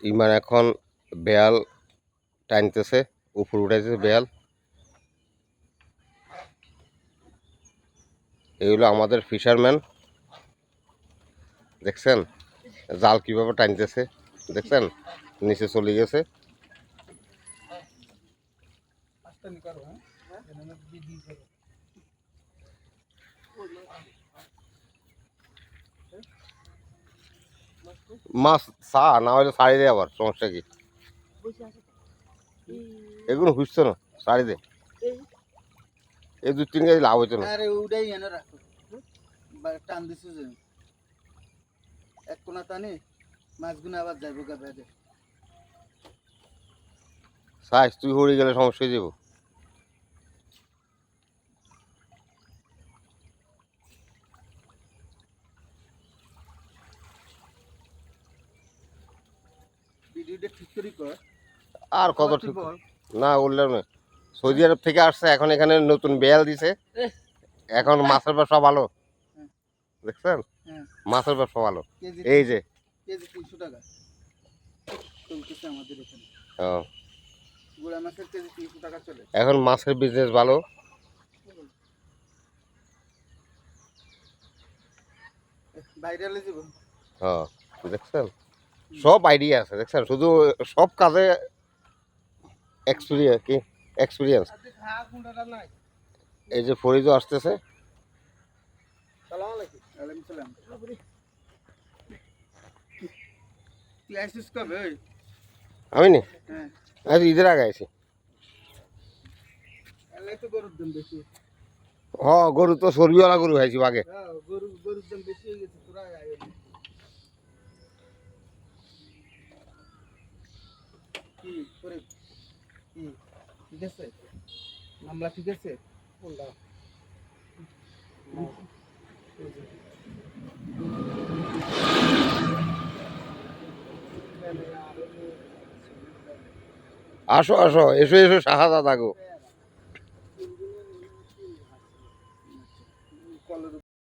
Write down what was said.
ইমান এখন বেয়াল টানতেছে, উপর উঠাইতেছে বেয়াল। এগুলো আমাদের ফিশারম্যান, দেখছেন জাল কিভাবে টানতেছে, দেখছেন নিচে চলে গেছে। মাছ চা না হলে ছাড়ি দে, আবার সমস্যা কি? এগুলো হুসছে না, ছাড়ি দে। এই 2-3 কেজি লাভ হইতো না। আরে ওটাই এনে রাখো, টান দিছে যে এক কোনা টানে মাছগুলো আবার যাইব গা বেদে। সাইজ তুই হয়ে গেলে সমস্যা হয়ে যাব। ভিডিওটা ঠিক করি কর। আর কত ঠিক না বললাম না, সৌদি আরব থেকে আসছে, এখন এখানে নতুন বেয়াল দিছে, এখন মাছের ব্যবসা ভালো, দেখছেন মাছের ব্যবসা ভালো। এই যে কেজি 300 টাকা চলতেছে আমাদের এখানে। গুড়া মাছের কেজি 300 টাকা চলে এখন, মাছের বিজনেস ভালো। ভাইরালে যাব। হ্যাঁ দেখছেন সব আইডিয়া আছে, দেখছেন শুধু সব কাজে এক্সপিরিয়েন্স। এই যে ফরিদও আসতেছে। সালাম আলাইকুম। ওয়ালাইকুম সালাম। তুই আসছিস কবে? আমি নি হ্যাঁ আজ ঈদের আগে আছি। এলাই তো গরুর দাম বেশি। হ্যাঁ গরু তো চর্বিওয়ালা গরু খাইছি আগে। হ্যাঁ গরুর দাম বেশি হয়ে গেছে পুরা। কি করে কি ঠিক আছে? মামলা ঠিক আছে? কোনটা? আসো আসো, এসো এসো শাহাদাত আগো।